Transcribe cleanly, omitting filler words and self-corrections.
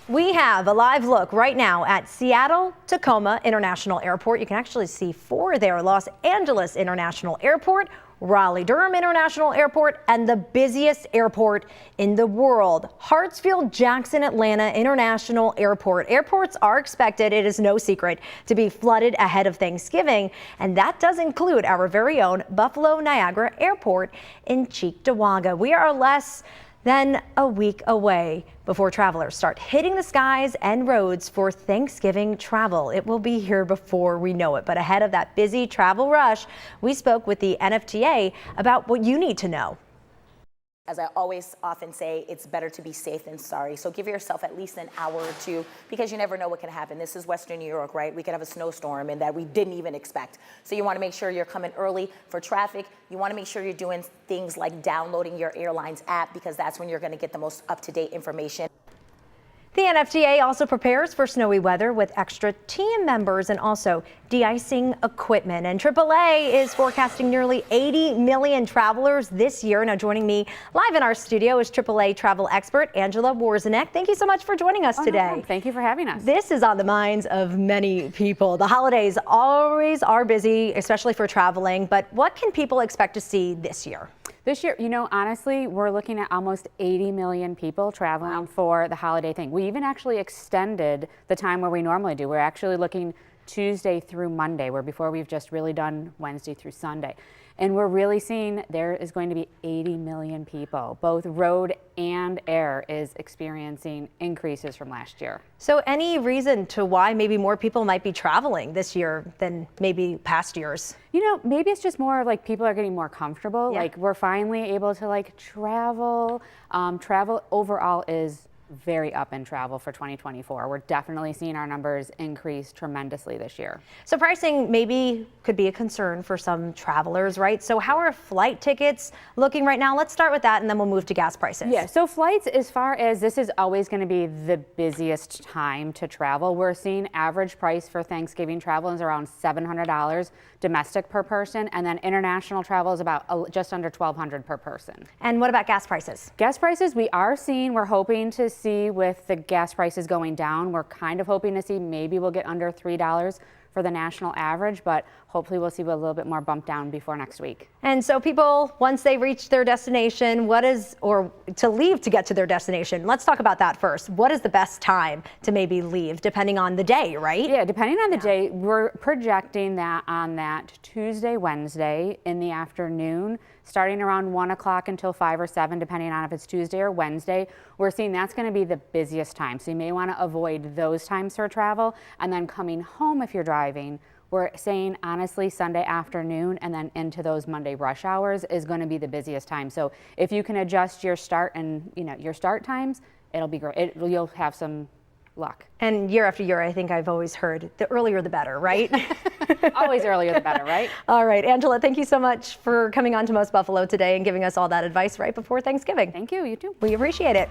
We have a live look right now at Seattle-Tacoma International Airport. You can actually see four there: Los Angeles International Airport, Raleigh-Durham International Airport, and the busiest airport in the world, Hartsfield-Jackson Atlanta International Airport. Airports are expected, it is no secret, to be flooded ahead of Thanksgiving, and that does include our very own Buffalo Niagara Airport in Cheektowaga. We are less than a week away before travelers start hitting the skies and roads for Thanksgiving travel. It will be here before we know it. But ahead of that busy travel rush, we spoke with the NFTA about what you need to know. As I always often say, it's better to be safe than sorry. So give yourself at least an hour or two, because you never know what can happen. This is Western New York, right? We could have a snowstorm and that we didn't even expect. So you want to make sure you're coming early for traffic. You want to make sure you're doing things like downloading your airline's app, because that's when you're going to get the most up-to-date information. The NFTA also prepares for snowy weather with extra team members and also de-icing equipment. And AAA is forecasting nearly 80 million travelers this year. Now, joining me live in our studio is AAA travel expert Angela Warzenek. Thank you so much for joining us today. No, thank you for having us. This is on the minds of many people. The holidays always are busy, especially for traveling. But what can people expect to see this year? This year, honestly, we're looking at almost 80 million people traveling for the holiday thing. We even actually extended the time where we normally do. We're actually looking Tuesday through Monday, where before we've just really done Wednesday through Sunday. And we're really seeing there is going to be 80 million people. Both road and air is experiencing increases from last year. So any reason to why maybe more people might be traveling this year than maybe past years? Maybe it's just more like people are getting more comfortable. Yeah. Like we're finally able to travel. Travel overall is very up in travel for 2024. We're definitely seeing our numbers increase tremendously this year. So pricing maybe could be a concern for some travelers, right? So how are flight tickets looking right now? Let's start with that and then we'll move to gas prices. Yeah, so flights, as far as this is always going to be the busiest time to travel. We're seeing average price for Thanksgiving travel is around $700 domestic per person, and then international travel is about just under $1,200 per person. And what about gas prices? Gas prices, we're hoping to see with the gas prices going down, we're kind of hoping to see maybe we'll get under $3 for the national average, but hopefully we'll see a little bit more bump down before next week. And so people, once they reach their destination, or to leave to get to their destination, let's talk about that first. What is the best time to maybe leave, depending on the day, right? Yeah, depending on the day, we're projecting that on that Tuesday, Wednesday in the afternoon, starting around 1 o'clock until 5 or 7, depending on if it's Tuesday or Wednesday. We're seeing that's going to be the busiest time. So you may want to avoid those times for travel. And then coming home, if you're driving, we're saying honestly Sunday afternoon and then into those Monday rush hours is going to be the busiest time. So if you can adjust your start and your start times, it'll be great. You'll have some luck. And year after year, I think I've always heard the earlier the better, right? Always earlier the better, right? All right, Angela, thank you so much for coming on to Most Buffalo today and giving us all that advice right before Thanksgiving. Thank you, you too. We appreciate it.